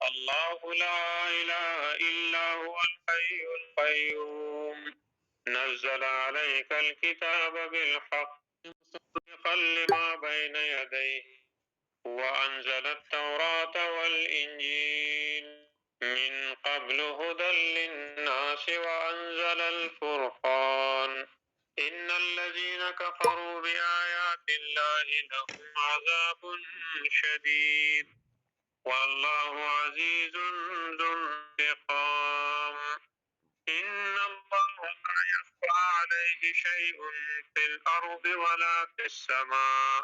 الله لا إله إلا هو الحي القيوم نزل عليك الكتاب بالحق مصدقا لما بين يديه وأنزل التوراة والإنجيل من قبل هدى للناس وأنزل الفرقان إن الذين كفروا بآيات الله لهم عذاب شديد والله عزيز ذو انتقام إن الله لا يخفى عليه شيء في الأرض ولا في السماء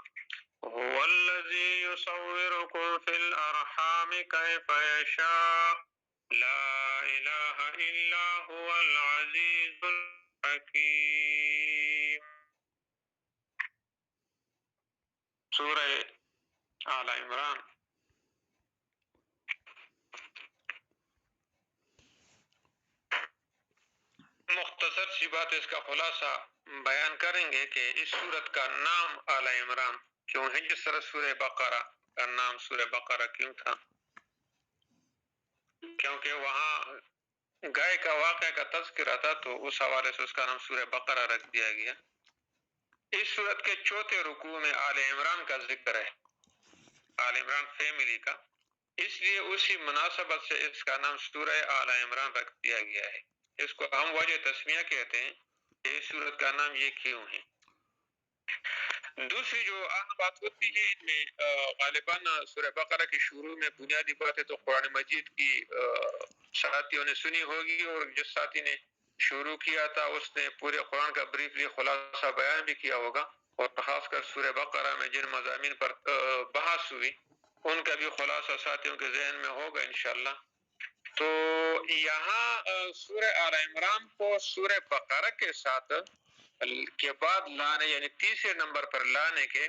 هو الذي يصوركم في الأرحام كيف يشاء لا إله إلا هو العزيز الحكيم. سورة آل عمران مختصر سی بات اس کا خلاصہ بیان کریں گے کہ اس سورت کا نام آل عمران کیوں ہے، جس طرح سورہ بقرہ کا نام سورہ بقرہ کیوں تھا؟ کیونکہ وہاں گائے کا واقعہ کا تذکرہ تھا تو اس حوالے سے اس کا نام سورہ بقرہ رکھ دیا گیا۔ اس سورت کے چوتھے رکوع میں آل عمران کا ذکر ہے، آل عمران فیملی کا، اس لیے اسی مناسبت سے اس کا نام سورہ آل عمران رکھ دیا گیا ہے۔ اس کو ہم وجہ تسمیہ کہتے ہیں کہ اس سورت کا نام یہ کیوں ہے۔ دوسری جو اہم بات ہوتی ہے ان میں غالباً سورہ بقرہ کی شروع میں بنیادی باتیں تو قرآن مجید کی ساتھیوں نے سنی ہوگی، اور جس ساتھی نے شروع کیا تھا اس نے پورے قرآن کا بریفلی خلاصہ بیان بھی کیا ہوگا، اور خاص کر سورہ بقرہ میں جن مضامین پر بحث ہوئی ان کا بھی خلاصہ ساتھیوں کے ذہن میں ہوگا انشاءاللہ۔ تو یہاں سورہ آل عمران کو سورہ بقرہ کے ساتھ کے بعد لانے، یعنی تیسرے نمبر پر لانے کے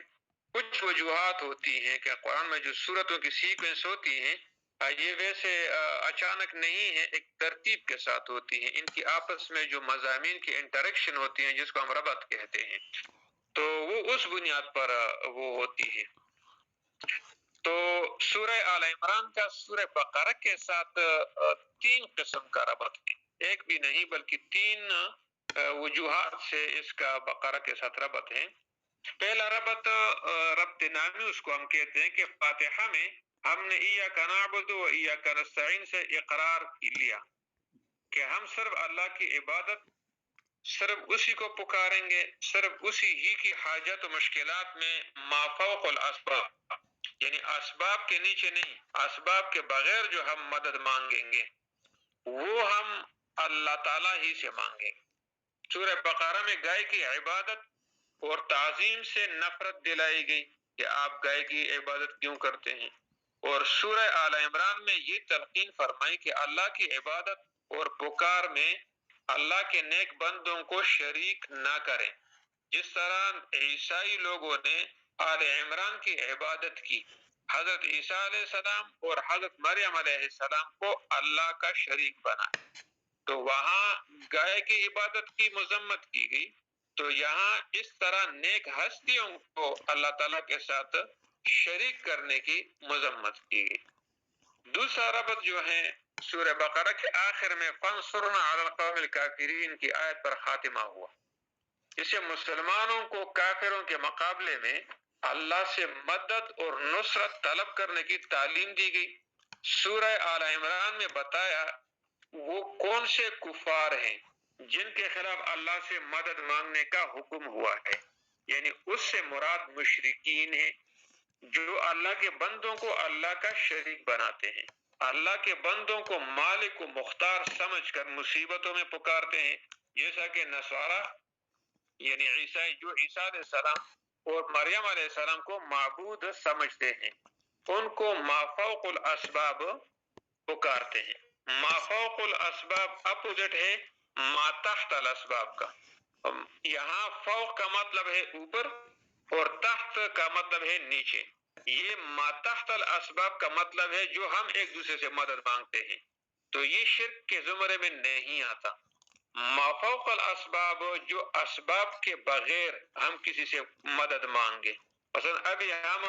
کچھ وجوہات ہوتی ہیں کہ قرآن میں جو سورتوں کی سیکوینس ہوتی ہیں یہ ویسے اچانک نہیں ہے، ایک ترتیب کے ساتھ ہوتی ہیں، ان کی آپس میں جو مضامین کی انٹریکشن ہوتی ہیں جس کو ہم ربط کہتے ہیں، تو وہ اس بنیاد پر وہ ہوتی ہے۔ تو سورہ آل عمران کا سورہ بقرہ کے ساتھ تین قسم کا ربط ہے، ایک بھی نہیں بلکہ تین وجوہات سے اس کا بقرہ کے ساتھ ربط ہے۔ پہلا ربط ربط نامی اس کو ہم کہتے ہیں کہ فاتحہ میں ہم نے ایاک نعبد و ایاک نستعین سے اقرار لیا کہ ہم صرف اللہ کی عبادت، صرف اسی کو پکاریں گے، صرف اسی ہی کی حاجت و مشکلات میں ما فوق الاسباب، یعنی اسباب کے نیچے نہیں، اسباب کے بغیر جو ہم مدد مانگیں گے وہ ہم اللہ تعالیٰ ہی سے مانگیں گے۔ سورہ بقرہ میں گائے کی عبادت اور تعظیم سے نفرت دلائی گئی کہ آپ گائے کی عبادت کیوں کرتے ہیں، اور سورہ آل عمران میں یہ تلقین فرمائی کہ اللہ کی عبادت اور پکار میں اللہ کے نیک بندوں کو شریک نہ کریں، جس طرح عیسائی لوگوں نے آل عمران کی عبادت کی، حضرت عیسیٰ علیہ السلام اور حضرت مریم علیہ السلام کو اللہ کا شریک بنا، تو وہاں گائے کی عبادت کی مذمت کی گئی، تو یہاں اس طرح نیک ہستیوں کو اللہ تعالیٰ کے ساتھ شریک کرنے کی مذمت کی گئی۔ دوسرا ربط جو ہے سورہ بقرہ کے آخر میں فانصرنا علی القوم الکافرین کی آیت پر خاتمہ ہوا، اسے مسلمانوں کو کافروں کے مقابلے میں اللہ سے مدد اور نصرت طلب کرنے کی تعلیم دی گئی۔ سورہ آل عمران میں بتایا وہ کون سے کفار ہیں جن کے خلاف اللہ سے مدد مانگنے کا حکم ہوا ہے، یعنی اس سے مراد مشرکین ہیں جو اللہ کے بندوں کو اللہ کا شریک بناتے ہیں، اللہ کے بندوں کو مالک و مختار سمجھ کر مصیبتوں میں پکارتے ہیں، جیسا کہ نصارہ یعنی عیسائی جو عیسیٰ علیہ السلام اور مریم علیہ السلام کو معبود سمجھتے ہیں، ان کو ما فوق الاسباب پکارتے ہیں۔ ما فوق الاسباب اپوزٹ ہے ما تحت الاسباب کا، یہاں فوق کا مطلب ہے اوپر اور تحت کا مطلب ہے نیچے، یہ ما تحت الاسباب کا مطلب ہے جو ہم ایک دوسرے سے مدد مانگتے ہیں، تو یہ شرک کے زمرے میں نہیں آتا۔ ما فوق الاسباب جو اسباب کے بغیر ہم کسی سے مدد مانگے، مثلا ابھی ہم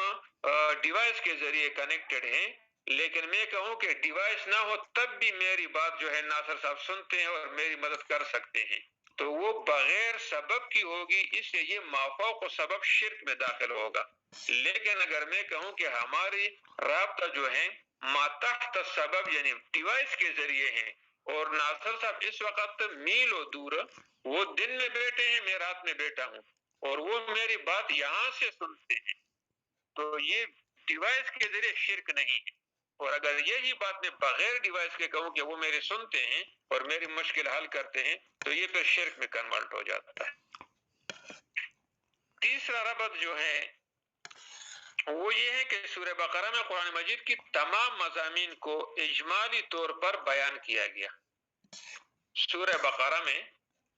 ڈیوائس کے ذریعے کنیکٹڈ ہیں لیکن میں کہوں کہ ڈیوائس نہ ہو تب بھی میری بات جو ہے ناصر صاحب سنتے ہیں اور میری مدد کر سکتے ہیں، تو وہ بغیر سبب کی ہوگی، اس لیے یہ مافوق و سبب شرک میں داخل ہوگا۔ لیکن اگر میں کہوں کہ ہماری رابطہ جو ہے ماتحت سبب یعنی ڈیوائس کے ذریعے ہیں، اور ناصر صاحب اس وقت میلوں دور، وہ دن میں بیٹھے ہیں، میں رات میں بیٹھا ہوں، اور وہ میری بات یہاں سے سنتے ہیں، تو یہ ڈیوائس کے ذریعے شرک نہیں ہے۔ اور اگر یہی بات میں بغیر ڈیوائس کے کہوں کہ وہ میرے سنتے ہیں اور میری مشکل حل کرتے ہیں، تو یہ پھر شرک میں کنورٹ ہو جاتا ہے۔ تیسرا ربط جو ہے وہ یہ ہے کہ سورہ بقرہ میں قرآن مجید کی تمام مضامین کو اجمالی طور پر بیان کیا گیا۔ سورہ بقرہ میں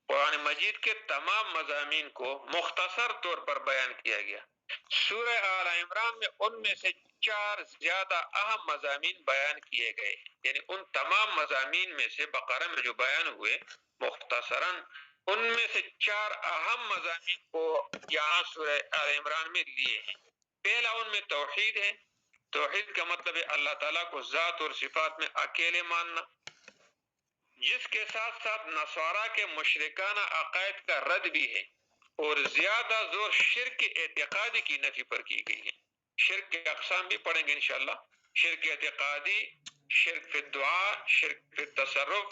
قرآن مجید کے تمام مضامین کو مختصر طور پر بیان کیا گیا۔ سورہ آل عمران میں ان میں سے 4 زیادہ اہم مضامین بیان کیے گئے، یعنی ان تمام مضامین میں سے بقرہ میں جو بیان ہوئے مختصراً، ان میں سے 4 اہم مضامین کو یہاں سورہ آل عمران میں لیے ہیں۔ پہلا ان میں توحید ہے۔ توحید کا مطلب ہے اللہ تعالیٰ کو ذات اور صفات میں اکیلے ماننا، جس کے ساتھ ساتھ نصارہ کے مشرکانہ عقائد کا رد بھی ہے، اور زیادہ زور شرک اعتقادی کی نفی پر کی گئی ہے۔ شرک کے اقسام بھی پڑھیں گے انشاءاللہ، شرک اعتقادی، شرک فی الدعاء، شرک فی التصرف،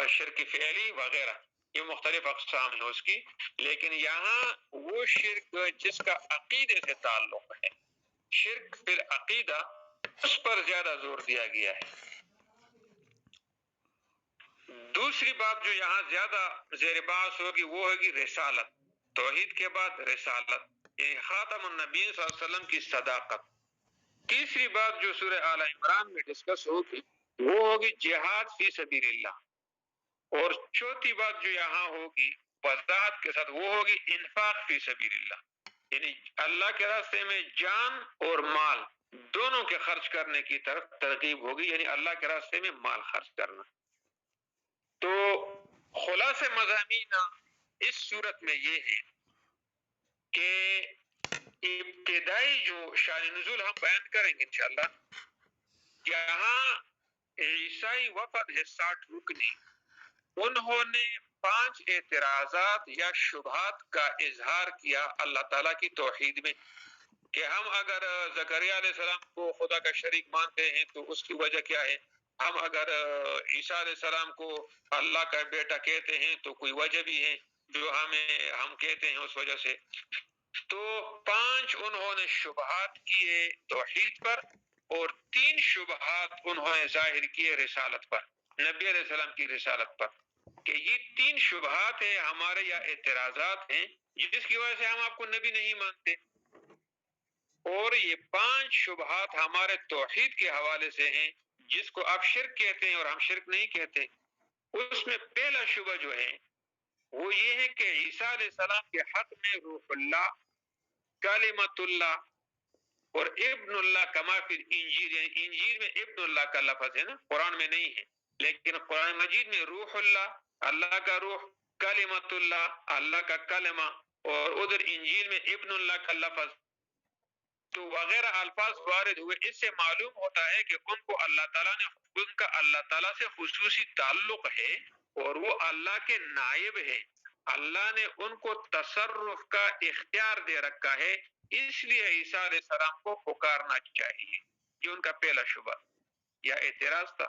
شرک فعلی وغیرہ، یہ مختلف اقسام ہیں اس کی، لیکن یہاں وہ شرک جس کا عقیدے سے تعلق ہے، شرک فی العقیدہ، اس پر زیادہ زور دیا گیا ہے۔ دوسری بات جو یہاں زیادہ زیر بحث ہوگی وہ ہوگی رسالت۔ توحید کے بعد رسالت، یعنی خاتم النبیین صلی اللہ علیہ وسلم کی صداقت۔ تیسری بات جو سورہ آل عمران میں ڈسکس ہوگی وہ ہوگی جہاد فی سبیل اللہ، اور چوتھی بات جو یہاں ہوگی وضاحت کے ساتھ وہ ہوگی انفاق فی سبیل اللہ، یعنی اللہ کے راستے میں جان اور مال دونوں کے خرچ کرنے کی طرف ترغیب ہوگی، یعنی اللہ کے راستے میں مال خرچ کرنا۔ تو خلاصہ مضامین اس صورت میں یہ ہے کہ ابتدائی جو شان نزول ہم بیان کریں گے انشاءاللہ، یہاں عیسائی وفد ہے 60 رکنی، انہوں نے 5 اعتراضات یا شبہات کا اظہار کیا اللہ تعالیٰ کی توحید میں، کہ ہم اگر زکریا علیہ السلام کو خدا کا شریک مانتے ہیں تو اس کی وجہ کیا ہے، ہم اگر عیسیٰ علیہ السلام کو اللہ کا بیٹا کہتے ہیں تو کوئی وجہ بھی ہے جو ہم کہتے ہیں اس وجہ سے۔ تو 5 انہوں نے شبہات کیے توحید پر، اور 3 شبہات انہوں نے ظاہر کیے رسالت پر، نبی علیہ السلام کی رسالت پر، کہ یہ 3 شبہات ہیں ہمارے یا اعتراضات ہیں جس کی وجہ سے ہم آپ کو نبی نہیں مانتے، اور یہ 5 شبہات ہمارے توحید کے حوالے سے ہیں جس کو آپ شرک کہتے ہیں اور ہم شرک نہیں کہتے۔ اس میں پہلا شبہ جو ہے وہ یہ ہے کہ عیسیٰ علیہ السلام کے حق میں روح اللہ، کلمۃ اللہ اور ابن اللہ کما فی الانجیل، یعنی انجیل میں ابن اللہ کا لفظ ہے نا، قرآن میں نہیں ہے، لیکن قرآن مجید میں روح اللہ، اللہ کا روح، کلمۃ اللہ، اللہ کا کلمہ، اور ادھر انجیل میں ابن اللہ کا لفظ، تو وغیرہ الفاظ وارد ہوئے۔ اس سے معلوم ہوتا ہے کہ ان کو اللہ تعالیٰ نے، ان کا اللہ تعالیٰ سے خصوصی تعلق ہے اور وہ اللہ کے نائب ہے، اللہ نے ان کو تصرف کا اختیار دے رکھا ہے، اس لیے عیسیٰ علیہ السلام کو پکارنا چاہیے۔ یہ ان کا پہلا شبہ یا اعتراض تھا۔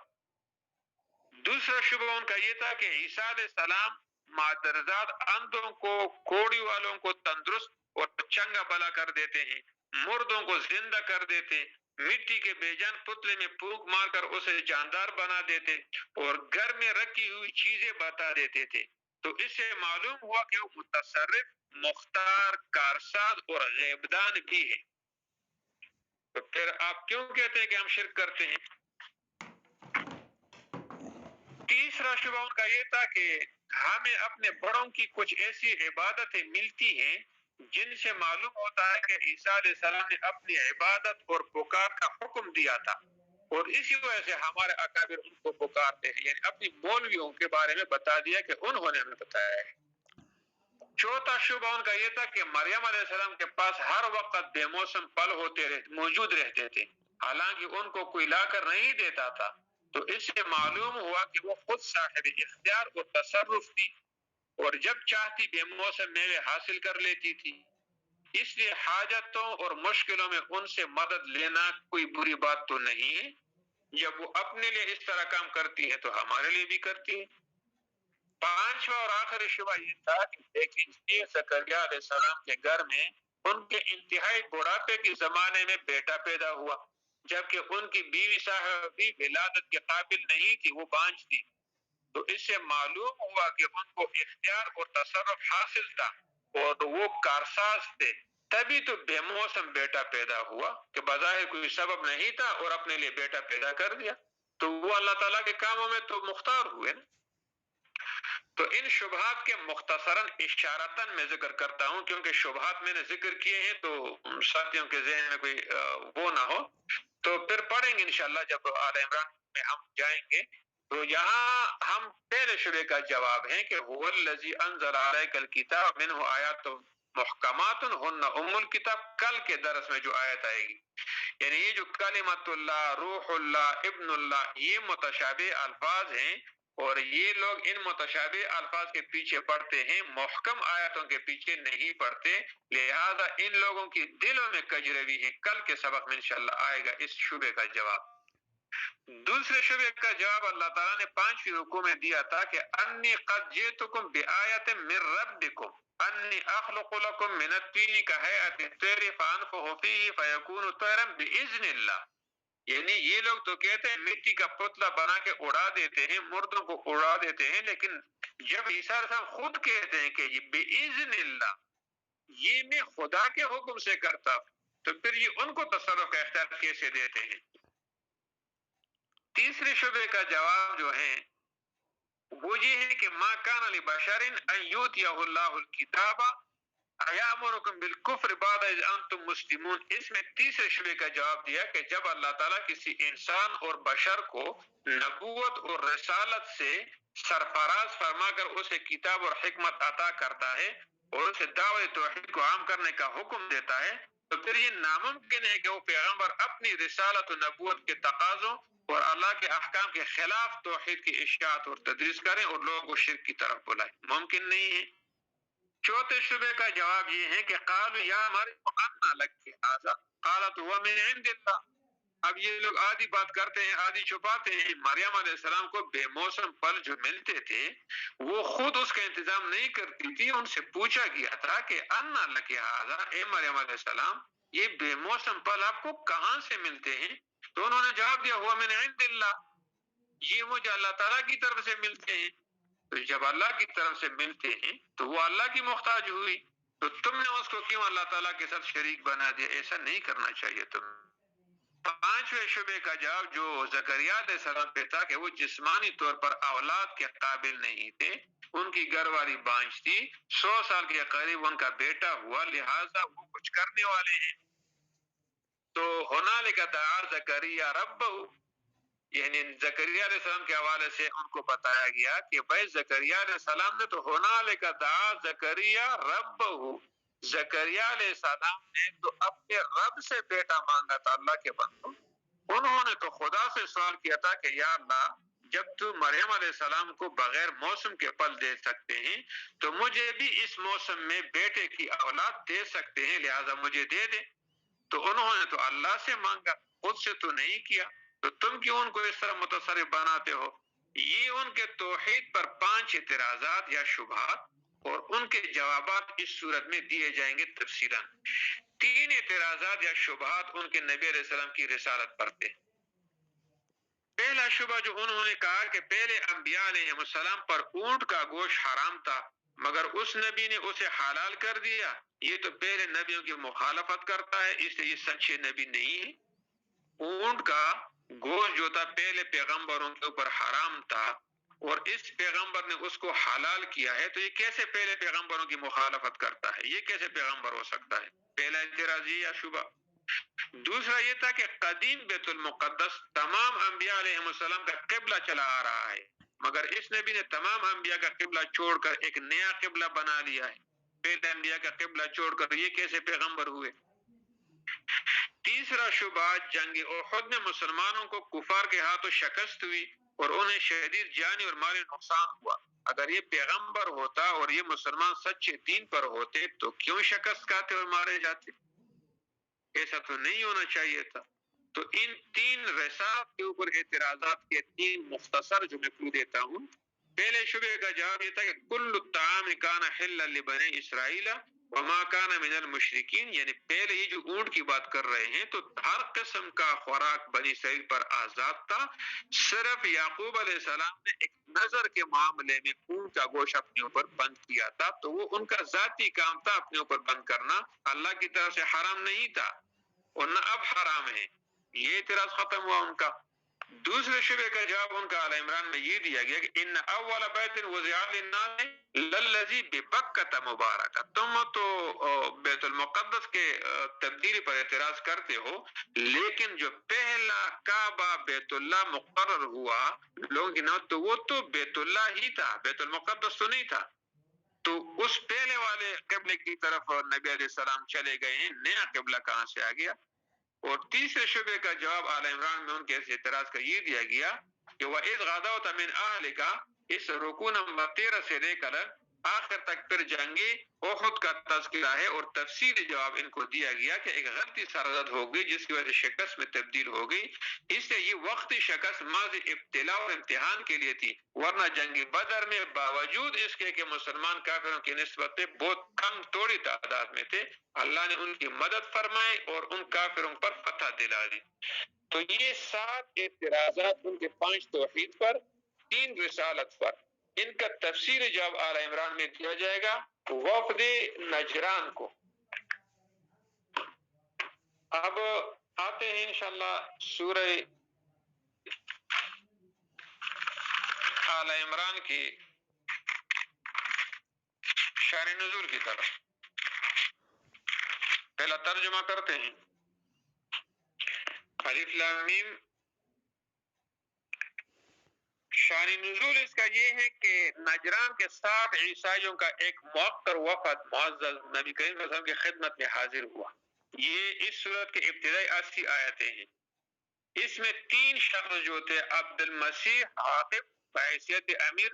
دوسرا شبہ ان کا یہ تھا کہ عیسیٰ علیہ السلام مادرزاد اندھوں کو، کوڑی والوں کو تندرست اور چنگا بلا کر دیتے ہیں، مردوں کو زندہ کر دیتے، مٹی کے بے جان پتلے میں پھونک مار کر اسے جاندار بنا دیتے، اور گھر میں رکھی ہوئی چیزیں بتا دیتے تھے۔ تو اس سے معلوم ہوا کہ وہ متصرف، مختار، کارساز اور غیبدان بھی ہے۔ تو پھر آپ کیوں کہتے ہیں کہ ہم شرک کرتے ہیں؟ تیسرا شبہ ان کا یہ تھا کہ ہمیں اپنے بڑوں کی کچھ ایسی عبادتیں ملتی ہیں جن سے معلوم ہوتا ہے کہ عیسیٰ علیہ السلام نے اپنی عبادت اور پکار کا حکم دیا تھا، اور اسی وجہ سے ہمارے اکابر ان کو پکارتے ہیں، یعنی اپنی مولویوں کے بارے میں بتا دیا کہ انہوں نے ہمیں بتایا ہے۔ چوتھا شبہ ان کا یہ تھا کہ مریم علیہ السلام کے پاس ہر وقت بے موسم پھل موجود رہتے تھے، حالانکہ ان کو کوئی لا کر نہیں دیتا تھا. تو اس سے معلوم ہوا کہ وہ خود صاحب اختیار و تصرف تھی اور جب چاہتی بے موسم میوے حاصل کر لیتی تھی. اس لیے حاجتوں اور مشکلوں میں ان سے مدد لینا کوئی بری بات تو نہیں ہے. جب وہ اپنے لیے اس طرح کام کرتی ہے تو ہمارے لیے بھی کرتی ہے. پانچواں اور آخری شبہ یہ تھا کہ ایک انجینئر زکریا علیہ السلام کے گھر میں ان کے انتہائی بڑھاپے کے زمانے میں بیٹا پیدا ہوا، جبکہ ان کی بیوی صاحبی ولادت کے قابل نہیں تھی، وہ بانجھ تھی. تو اس سے معلوم ہوا کہ ان کو اختیار اور تصرف حاصل تھا اور وہ کارساز تھے. تبھی تو بے موسم بیٹا پیدا ہوا کہ بظاہر کوئی سبب نہیں تھا اور اپنے لیے بیٹا پیدا کر دیا. تو وہ اللہ تعالیٰ کے کاموں میں تو مختار ہوئے نا. تو ان شبہات کے مختصراً اشارتاً میں ذکر کرتا ہوں کیونکہ شبہات میں نے ذکر کیے ہیں تو ساتھیوں کے ذہن میں کوئی وہ نہ ہو. تو پھر پڑھیں گے انشاءاللہ جب آل عمران میں ہم جائیں گے. تو یہاں ہم پہلے شبہ کا جواب ہیں کہ هو الذی انزل علیک الکتاب منہ آیات محکمات ہن ام الکتاب. کل کے درس میں جو آیت آئے گی یعنی یہ جو کلمۃ اللہ، روح اللہ، ابن اللہ، یہ متشابہ الفاظ ہیں اور یہ لوگ ان متشابہ الفاظ کے پیچھے پڑتے ہیں، محکم آیاتوں کے پیچھے نہیں پڑتے. لہذا ان لوگوں کی دلوں میں کجروی ہے. کل کے سبق میں انشاءاللہ آئے گا اس شبہ کا جواب. دوسرے شبہ کا جواب اللہ تعالیٰ نے 5ویں رکوع میں دیا تھا کہ انی قد جئتکم بآیۃ من ربکم انی اخلق لکم من الطین کہیئۃ الطیر فانفخ فیہ فیکون طیرا باذن اللہ. یعنی یہ لوگ تو کہتے ہیں مٹی کا پتلا بنا کے اڑا دیتے ہیں، مردوں کو اڑا دیتے ہیں، لیکن جب عیسیٰ علیہ السلام خود کہتے ہیں کہ یہ باذن اللہ، یہ میں خدا کے حکم سے کرتا ہوں، تو پھر یہ ان کو تصرف کا اختیار کیسے دیتے ہیں؟ تیسرے شبہ کا جواب جو ہے وہ یہ ہے کہ ما کان لبشر ان یؤتیہ اللہ الکتاب ایامرکم بالکفر بعد اذ انتم مسلمون. اس میں تیسرے شبہ کا جواب دیا کہ جب اللہ تعالیٰ کسی انسان اور بشر کو نبوت اور رسالت سے سرفراز فرما کر اسے کتاب اور حکمت عطا کرتا ہے اور اسے دعوت توحید کو عام کرنے کا حکم دیتا ہے، تو پھر یہ ناممکن ہے کہ وہ پیغمبر اپنی رسالت و نبوت کے تقاضوں اور اللہ کے احکام کے خلاف توحید کی اشاعت اور تدریس کریں اور لوگوں کو شرک کی طرف بلائیں. ممکن نہیں ہے. چوتھے شبہ کا جواب یہ ہے کہ قالوا یا مریم انا لک ھذا قالت هو من عند اللہ. اب یہ لوگ آدھی بات کرتے ہیں آدھی چھپاتے ہیں. مریم علیہ السلام کو بے موسم پھل جو ملتے تھے وہ خود اس کا انتظام نہیں کرتی تھی. ان سے پوچھا گیا تھا کہ انا لک ھذا، اے مریم علیہ السلام یہ بے موسم پھل آپ کو کہاں سے ملتے ہیں؟ تو انہوں نے جواب دیا ہوا من عند اللہ، یہ مجھے اللہ تعالیٰ کی طرف سے ملتے ہیں. تو جب اللہ کی طرف سے ملتے ہیں تو وہ اللہ کی محتاج ہوئی، تو تم نے اس کو کیوں اللہ تعالیٰ کے ساتھ شریک بنا دیا؟ ایسا نہیں کرنا چاہیے تم. 5ویں شبہ کا جواب جو زکریا علیہ السلام پہ تھا کہ وہ جسمانی طور پر اولاد کے قابل نہیں تھے، ان کی گھر والی بانجھ تھی، 100 سال کے قریب ان کا بیٹا ہوا، لہٰذا وہ کچھ کرنے والے ہیں. تو ہنالک دعا زکریا ربہ، یعنی زکریا علیہ السلام کے حوالے سے ان کو بتایا گیا کہ بھائی زکریا علیہ السلام نے تو ہنالک دعا زکریا ربہ، زکریا علیہ السلام نے تو اپنے رب سے بیٹا مانگا تھا. اللہ کے بندو، انہوں نے تو خدا سے سوال کیا تھا کہ یا اللہ جب تو مریم علیہ السلام کو بغیر موسم کے پھل دے سکتے ہیں تو مجھے بھی اس موسم میں بیٹے کی اولاد دے سکتے ہیں، لہٰذا مجھے دے دے. تو انہوں نے تو اللہ سے مانگا، خود سے تو نہیں کیا. تو تم کیوں ان کو اس طرح متصرف بناتے ہو؟ یہ ان کے توحید پر 5 اعتراضات یا شبہات اور ان کے جوابات اس صورت میں دیے جائیں گے تفصیلاً. 3 اعتراضات یا شبہات ان کے نبی علیہ السلام کی رسالت پر تھے. پہلا شبہ جو انہوں نے کہا کہ پہلے انبیاء علیہ السلام پر اونٹ کا گوشت حرام تھا مگر اس نبی نے اسے حلال کر دیا، یہ تو پہلے نبیوں کی مخالفت کرتا ہے، اس لیے یہ سچے نبی نہیں ہے. اونٹ کا گوشت جو تھا پہلے پیغمبروں کے اوپر حرام تھا اور اس پیغمبر نے اس کو حلال کیا ہے، تو یہ کیسے پہلے پیغمبروں کی مخالفت کرتا ہے؟ یہ کیسے پیغمبر ہو سکتا ہے؟ پہلا اعتراض یہ یا شبہ. دوسرا یہ تھا کہ قدیم بیت المقدس تمام انبیاء علیہ السلام کا قبلہ چلا آ رہا ہے مگر اس نبی نے تمام انبیاء کا قبلہ چھوڑ کر ایک نیا قبلہ بنا لیا ہے. پہلے انبیاء کا قبلہ چھوڑ کر یہ کیسے پیغمبر ہوئے؟ تیسرا شبہ، جنگ احد میں مسلمانوں کو کفار کے ہاتھوں شکست ہوئی اور انہیں شدید جانی اور مالی نقصان ہوا۔ اگر یہ پیغمبر ہوتا اور یہ مسلمان سچے دین پر ہوتے تو کیوں شکست کھاتے اور مارے جاتے؟ ایسا تو نہیں ہونا چاہیے تھا۔ تو ان تین رسالت کے اوپر اعتراضات کے تین مختصر جو میں کیوں دیتا ہوں۔ پہلے شبے کا جواب یہ تھا کہ کل الطعام کان حلا لبنی اسرائیل وما کان من المشرکین، یعنی پہلے یہ جو اونٹ کی بات کر رہے ہیں تو ہر قسم کا خوراک بنی اسرائیل پر آزاد تھا، صرف یعقوب علیہ السلام نے ایک نظر کے معاملے میں اونٹ کا گوشت اپنے اوپر بند کیا تھا، تو وہ ان کا ذاتی کام تھا اپنے اوپر بند کرنا، اللہ کی طرف سے حرام نہیں تھا ورنہ اب حرام ہے۔ یہ اعتراض ختم ہوا ان کا۔ دوسرے شبے کا جواب ان کا آل عمران میں یہ دیا گیا کہ ان اول بیت وضع للناس للذی ببکۃ مبارکہ، تم تو بیت المقدس کے تبدیلی پر اعتراض کرتے ہو، لیکن جو پہلا کعبہ بیت اللہ مقرر ہوا لوگوں کی نام، تو وہ تو بیت اللہ ہی تھا، بیت المقدس تو نہیں تھا۔ تو اس پہلے والے قبلے کی طرف نبی علیہ السلام چلے گئے ہیں، نیا قبلہ کہاں سے آ گیا؟ اور تیسرے شبے کا جواب آل عمران میں ان کے اس اعتراض کا یہ دیا گیا کہ وَإِذْ غَدَوْتَ مِنْ أَهْلِكَ، اس رکو نمبر 13 سے لے کر آخر تک پھر جنگی احد کا تذکرہ ہے، اور تفصیلی جواب ان کو دیا گیا کہ ایک غلطی سرزد ہو گئی جس کی وجہ سے شکست میں تبدیل ہو گئی، اس لیے یہ وقتی شکست ماضی ابتلاء اور امتحان کے لیے تھی، ورنہ جنگ بدر میں باوجود اس کے کہ مسلمان کافروں کی نسبت بہت کم توڑی تعداد میں تھے، اللہ نے ان کی مدد فرمائی اور ان کافروں پر فتح دلا دی۔ تو یہ 7 اعتراضات ان کے 5 توحید پر، 3 رسالت پر، ان کا تفصیلی جواب آل عمران میں دیا جائے گا وفد نجران کو۔ اب آتے ہیں انشاءاللہ سورہ آل عمران کی شان نزول کی طرف۔ پہلا ترجمہ کرتے ہیں۔ الف لام میم، شان نزول اس کا یہ ہے کہ نجران کے 7 عیسائیوں کا ایک مؤخر وفد معزز نبی کریم صلی اللہ علیہ وسلم کی خدمت میں حاضر ہوا۔ یہ اس صورت کے ابتدائی 80 آیتیں ہیں۔ اس میں 3 شخص جو تھے، عبد المسیح عاقب بحیثیت امیر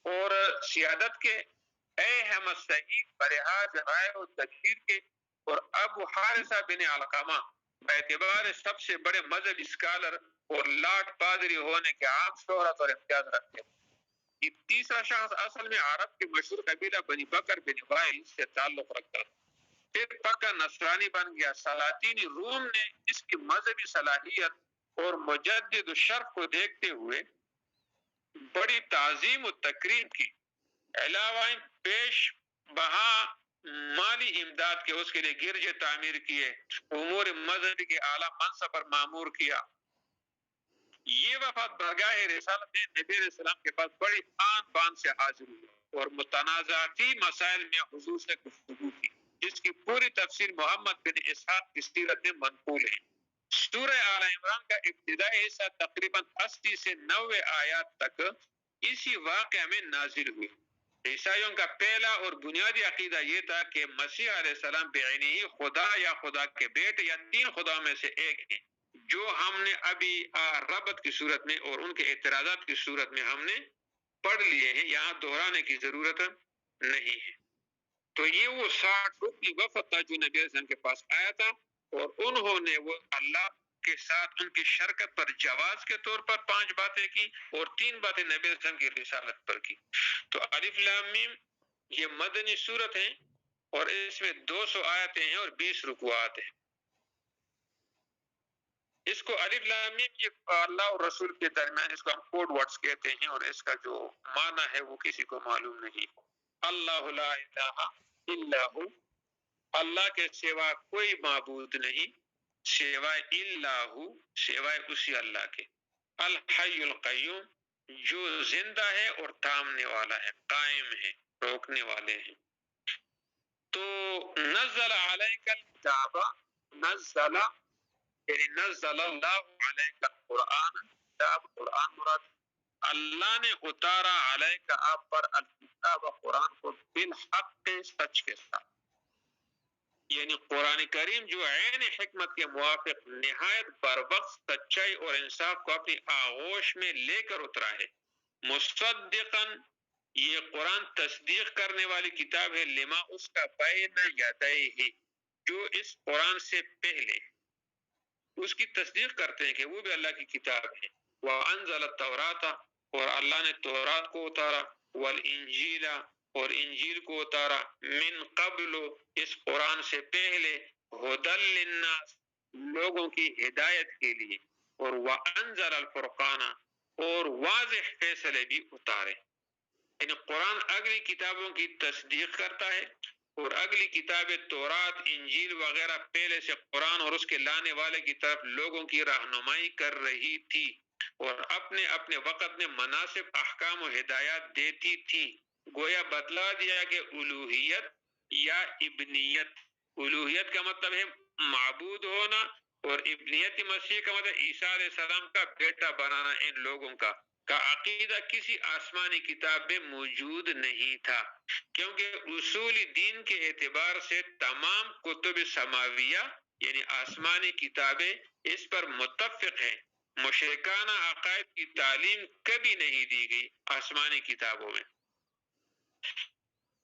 اور سیادت کے، اے احمد سعید برحاظ رائے و تکفیر کے، اور ابو حارثہ بن علقمہ باعتبار سب سے بڑے مذہبی اسکالر اور لاٹ پادری ہونے کے عام شہرت اور امتیاز رکھتے ہیں۔ یہ تیسرا شخص اصل میں عرب کے مشہور قبیلہ بنی بکر بن وائل سے تعلق رکھتا تھا، پھر پکا نصرانی بن گیا۔ سلاطین روم نے اس کی مذہبی صلاحیت اور مجدد الشرف کو دیکھتے ہوئے بڑی تعظیم و تکریم کی، علاوہ پیش بہا مالی امداد کے اس کے لیے گرجے تعمیر کیے، امور مذہبی کے اعلیٰ منصب پر معمور کیا۔ یہ وفد بارگاہ رسالت میں نبی علیہ السلام کے پاس بڑی آن بان سے حاضر ہوئے اور متنازعاتی مسائل میں حضور سے گفتگو کی، جس کی پوری تفسیر محمد بن اسحاق کی سیرت میں منقول ہے۔ سورہ آل عمران کا ابتدائی حصہ تقریباً 80 سے 90 آیات تک اسی واقعہ میں نازل ہوئی۔ عیسائیوں کا پہلا اور بنیادی عقیدہ یہ تھا کہ مسیح علیہ السلام بعینہ ہی خدا یا خدا کے بیٹے یا 3 خدا میں سے ایک ہیں، جو ہم نے ابھی ربط کی صورت میں اور ان کے اعتراضات کی صورت میں ہم نے پڑھ لیے ہیں، یہاں دہرانے کی ضرورت نہیں ہے۔ تو یہ وہ 60 رکنی وفد تھا جو نبی علیہ السلام کے پاس آیا تھا، اور انہوں نے وہ اللہ کے ساتھ ان کی شرکت پر جواز کے طور پر 5 باتیں کی اور 3 باتیں نبی علیہ السلام کی رسالت پر کی۔ تو الف لام میم یہ مدنی صورت ہے اور اس میں 200 آیتیں ہیں اور 20 رکوعات ہیں۔ اس کو الف لام میم یہ اللہ اور رسول کے درمیان اس کو ہم کوڈ ورڈز کہتے ہیں، اور اس کا جو معنی ہے وہ کسی کو معلوم نہیں۔ اللہ لا الہ الا ہو، اللہ کے سوا کوئی معبود نہیں، سوائے اللہ، سوائے اسی اللہ کے، الحی القیوم جو زندہ ہے اور تھامنے والا ہے، قائم ہے، روکنے والے ہیں۔ تو نزل علیک الکتاب، نزل یعنی نزل اللہ علیک القرآن، کتاب قرآن مراد، اللہ نے اتارا علیک آپ پر الکتاب قرآن کو بالحق سچ کے ساتھ۔ یعنی قرآن کریم جو عین حکمت کے موافق نہایت بروقت سچائی اور انصاف کو اپنی آغوش میں لے کر اترا ہے. مصدقاً، یہ قرآن تصدیق کرنے والی کتاب ہے، لما اس کا بین یدیہ، جو اس قرآن سے پہلے اس کی تصدیق کرتے ہیں کہ وہ بھی اللہ کی کتاب ہے. وَأَنزَلَ التَّوْرَاةَ، اور اللہ نے تورات کو اتارا، والانجیل، اور انجیل کو اتارا، من قبل، اس قرآن سے پہلے، ہدی للناس، لوگوں کی ہدایت کے لیے، اور وَأَنزَلَ الفرقان، اور واضح فیصلے بھی اتارے. یعنی قرآن اگلی کتابوں کی تصدیق کرتا ہے، اور اگلی کتاب تورات، انجیل وغیرہ پہلے سے قرآن اور اس کے لانے والے کی طرف لوگوں کی رہنمائی کر رہی تھی، اور اپنے اپنے وقت میں مناسب احکام و ہدایات دیتی تھی. گویا بتلا دیا کہ الوہیت یا ابنیت، الوہیت کا مطلب ہے معبود ہونا، اور ابنیت مسیح کا مطلب عیسیٰ علیہ السلام کا بیٹا بنانا ان لوگوں کا عقیدہ کسی آسمانی کتاب میں موجود نہیں تھا، کیونکہ اصول دین کے اعتبار سے تمام کتب سماویہ یعنی آسمانی کتابیں اس پر متفق ہیں. مشرکانہ عقائد کی تعلیم کبھی نہیں دی گئی آسمانی کتابوں میں.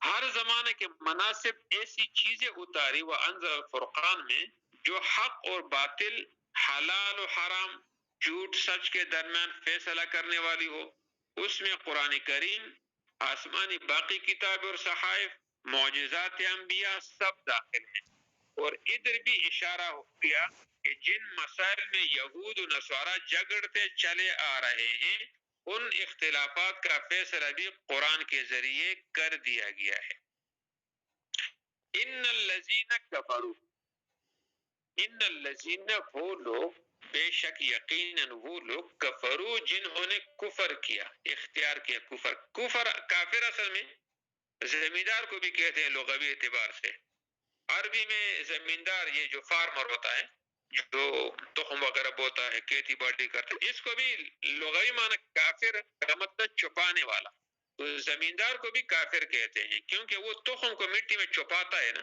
ہر زمانے کے مناسب ایسی چیزیں اتاری وہ انزل الفرقان میں، جو حق اور باطل، حلال و حرام، جھوٹ سچ کے درمیان فیصلہ کرنے والی ہو. اس میں قرآن کریم، آسمانی باقی کتاب اور صحائف، معجزات انبیاء سب داخل ہیں. اور ادھر بھی اشارہ ہو گیا کہ جن مسائل میں یہود و نصارہ جھگڑتے چلے آ رہے ہیں، ان اختلافات کا فیصلہ بھی قرآن کے ذریعے کر دیا گیا ہے. ان الذین کفروا، ان الذین، وہ لوگ، بے شک یقیناً وہ لوگ، کفروا، جنہوں نے کفر کیا، اختیار کیا کفر. کفر کافر اصل میں زمیندار کو بھی کہتے ہیں لغوی اعتبار سے. عربی میں زمیندار یہ جو فارمر ہوتا ہے، جو تخم وغیرہ بوتا ہے، کھیتی باڑی کرتا ہے، اس کو بھی لغوی معنی کافر کا مطلب چھپانے والا. تو زمیندار کو بھی کافر کہتے ہیں کیونکہ وہ تخم کو مٹی میں چھپاتا ہے نا.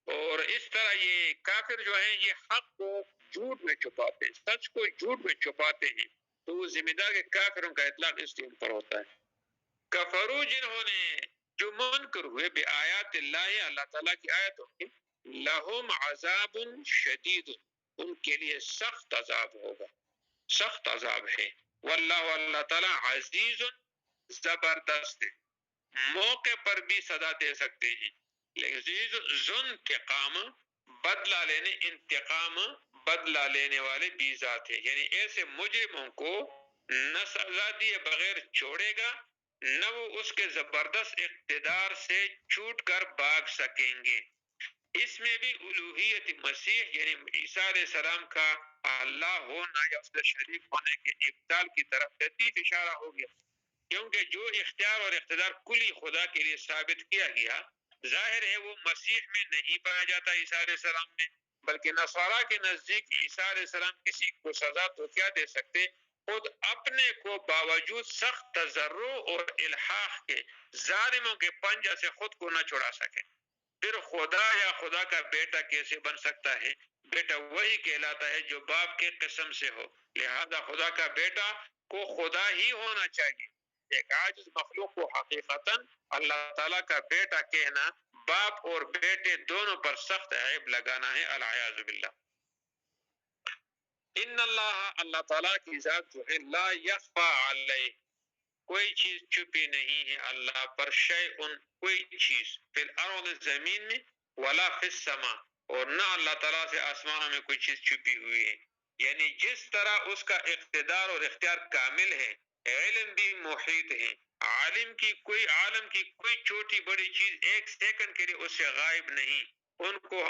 اور اس طرح یہ کافر جو ہیں یہ حق کو جھوٹ میں چھپاتے ہیں، سچ کو جھوٹ میں چھپاتے ہیں، تو وہ زمیندار کے کافروں کا اطلاق اس کے اوپر ہوتا ہے. کفرو، جنہوں نے جو منکر ہوئے بے آیات اللہ، اللہ تعالیٰ کی آیتوں کی، لہم عذاب شدید، ان کے لیے سخت عذاب ہوگا، سخت عذاب ہے. واللہ، اللہ تعالیٰ عزیز، زبردست ہے، موقع پر بھی سزا دے سکتے ہیں. عزیز ذو انتقام، بدلہ لینے، انتقام بدلہ لینے والے بھی ذات ہے. یعنی ایسے مجرموں کو نہ سزا دیے بغیر چھوڑے گا، نہ وہ اس کے زبردست اقتدار سے چھوٹ کر بھاگ سکیں گے. اس میں بھی الوہیت مسیح یعنی عیسیٰ علیہ السلام کا اللہ ہونا یا اس کے شریک ہونے کے ابطال کی طرف لطیف اشارہ ہو گیا، کیونکہ جو اختیار اور اقتدار کلی خدا کے لیے ثابت کیا گیا، ظاہر ہے وہ مسیح میں نہیں پایا جاتا عیسیٰ علیہ السلام میں، بلکہ نصارہ کے نزدیک عیسیٰ علیہ السلام کسی کو سزا تو کیا دے سکتے، خود اپنے کو باوجود سخت تضرع اور الحاح کے ظالموں کے پنجہ سے خود کو نہ چھڑا سکے. پھر خدا یا خدا کا بیٹا کیسے بن سکتا ہے؟ بیٹا وہی کہلاتا ہے جو باپ کے قسم سے ہو، لہذا خدا کا بیٹا کو خدا ہی ہونا چاہیے. ایک عاجز مخلوق کو حقیقتاً اللہ تعالیٰ کا بیٹا کہنا باپ اور بیٹے دونوں پر سخت عیب لگانا ہے، العیاذ باللہ. ان اللہ، اللہ تعالیٰ کی ذات جو ہے، لا یخفا علیہ، کوئی چیز چھپی نہیں ہے اللہ پر، شیئن، کوئی چیز، فی الارض، زمین میں، ولا فی السماء، اور نہ اللہ تعالیٰ سے آسمانوں میں کوئی چیز چھپی ہوئی ہے. یعنی جس طرح اس کا اقتدار اور اختیار کامل ہے، علم بھی محیط ہے، عالم کی کوئی چھوٹی بڑی چیز ایک سیکنڈ کے لیے اس سے غائب نہیں. ان کو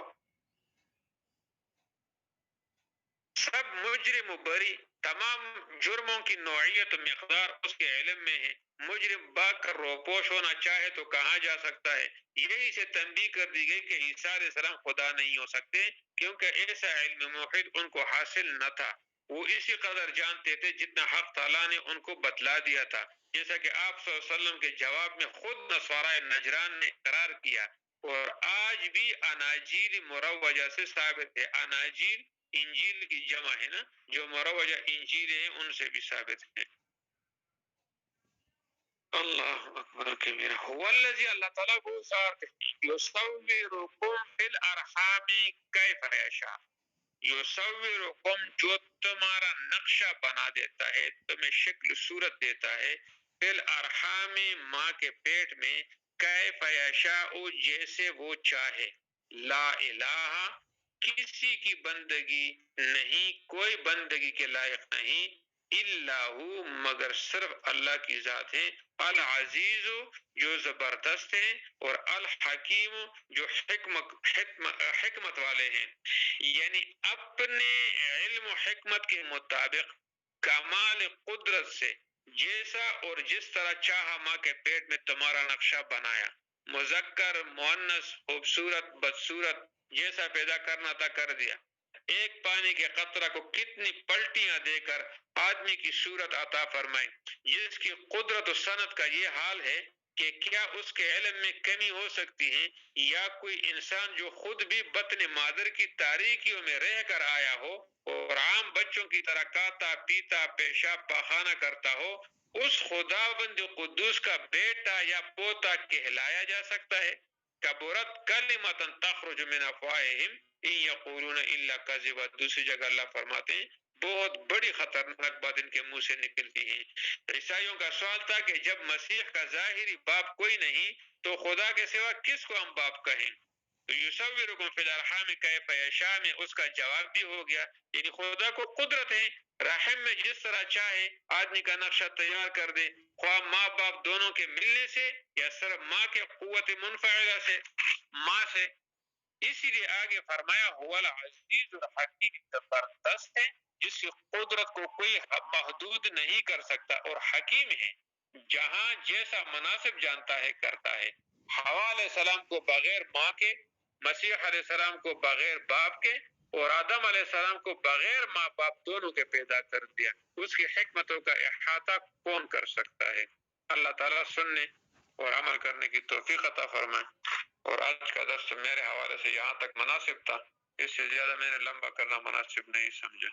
سب مجرم و بری، تمام جرموں کی نوعیت و مقدار اس کے علم میں ہے. مجرم بھاگ کر روپوش ہونا چاہے تو کہاں جا سکتا ہے؟ یہی سے تنبیہ کر دی گئی کہ عیسیٰ علیہ السلام خدا نہیں ہو سکتے، کیونکہ ایسا علم محیط ان کو حاصل نہ تھا. وہ اسی قدر جانتے تھے جتنا حق تعالیٰ نے ان کو بتلا دیا تھا. جیسا کہ آپ صلی اللہ علیہ وسلم کے جواب میں خود نصارہ نجران نے اقرار کیا اور آج بھی اناجیل مروجہ سے ثابت ہے. اناجیل انجیل کی جمع ہے نا، جو مروجہ انجیل ہیں ان سے بھی ثابت ہے. اللہ اکبر کبیرہ. هو الذی، اللہ تعالیٰ وہ ذات ہے، یصورکم فی الارحام کیف یشاء. یصورکم، جو تمہارا نقشہ بنا دیتا ہے، تمہیں شکل صورت دیتا ہے، فی الارحام ماں کے پیٹ میں، کیف یشاء جیسے وہ چاہے. لا الہ، کسی کی بندگی نہیں، کوئی بندگی کے لائق نہیں، الا ہو، مگر صرف اللہ کی ذات ہے. العزیز، جو زبردست ہیں، اور الحکیم، جو حکمت والے ہیں. یعنی اپنے علم و حکمت کے مطابق کمال قدرت سے جیسا اور جس طرح چاہا ماں کے پیٹ میں تمہارا نقشہ بنایا، مذکر مؤنث، خوبصورت بدصورت، جیسا پیدا کرنا تھا کر دیا. ایک پانی کے قطرہ کو کتنی پلٹیاں دے کر آدمی کی صورت عطا فرمائی. جس کی قدرت و صنعت کا یہ حال ہے کہ کیا اس کے علم میں کمی ہو سکتی ہے؟ یا کوئی انسان جو خود بھی بطن مادر کی تاریکیوں میں رہ کر آیا ہو اور عام بچوں کی طرح کھاتا پیتا پیشاب پاخانہ کرتا ہو، اس خداوند قدوس کا بیٹا یا پوتا کہلایا جا سکتا ہے؟ کبرت کلمۃ تخرج من افواہہم ان یقولون الا کذبا. دوسری جگہ اللہ فرماتے ہیں بہت بڑی خطرناک بات ان کے منہ سے نکلتی ہے. عیسائیوں کا سوال تھا کہ جب مسیح کا ظاہری باپ کوئی نہیں تو خدا کے سوا کس کو ہم باپ کہیں؟ تو یصورکم فی الارحام کیف یشاء میں اس کا جواب بھی ہو گیا. یعنی خدا کو قدرت ہے، رحم میں جس طرح چاہے آدمی کا نقشہ تیار کر دے، خواہ ماں باپ دونوں کے ملنے سے یا صرف ماں کے قوت منفعلہ سے، ماں سے. اسی لیے آگے فرمایا هو العزیز الحکیم، زبردست ہے جس کی قدرت کو کوئی محدود نہیں کر سکتا، اور حکیم ہے، جہاں جیسا مناسب جانتا ہے کرتا ہے. حوا علیہ السلام کو بغیر ماں کے، مسیح علیہ السلام کو بغیر باپ کے، اور آدم علیہ السلام کو بغیر ماں باپ دونوں کے پیدا کر دیا. اس کی حکمتوں کا احاطہ کون کر سکتا ہے؟ اللہ تعالیٰ سننے اور عمل کرنے کی توفیق عطا فرمائے. اور آج کا درس میرے حوالے سے یہاں تک مناسب تھا، اس سے زیادہ میں نے لمبا کرنا مناسب نہیں سمجھا.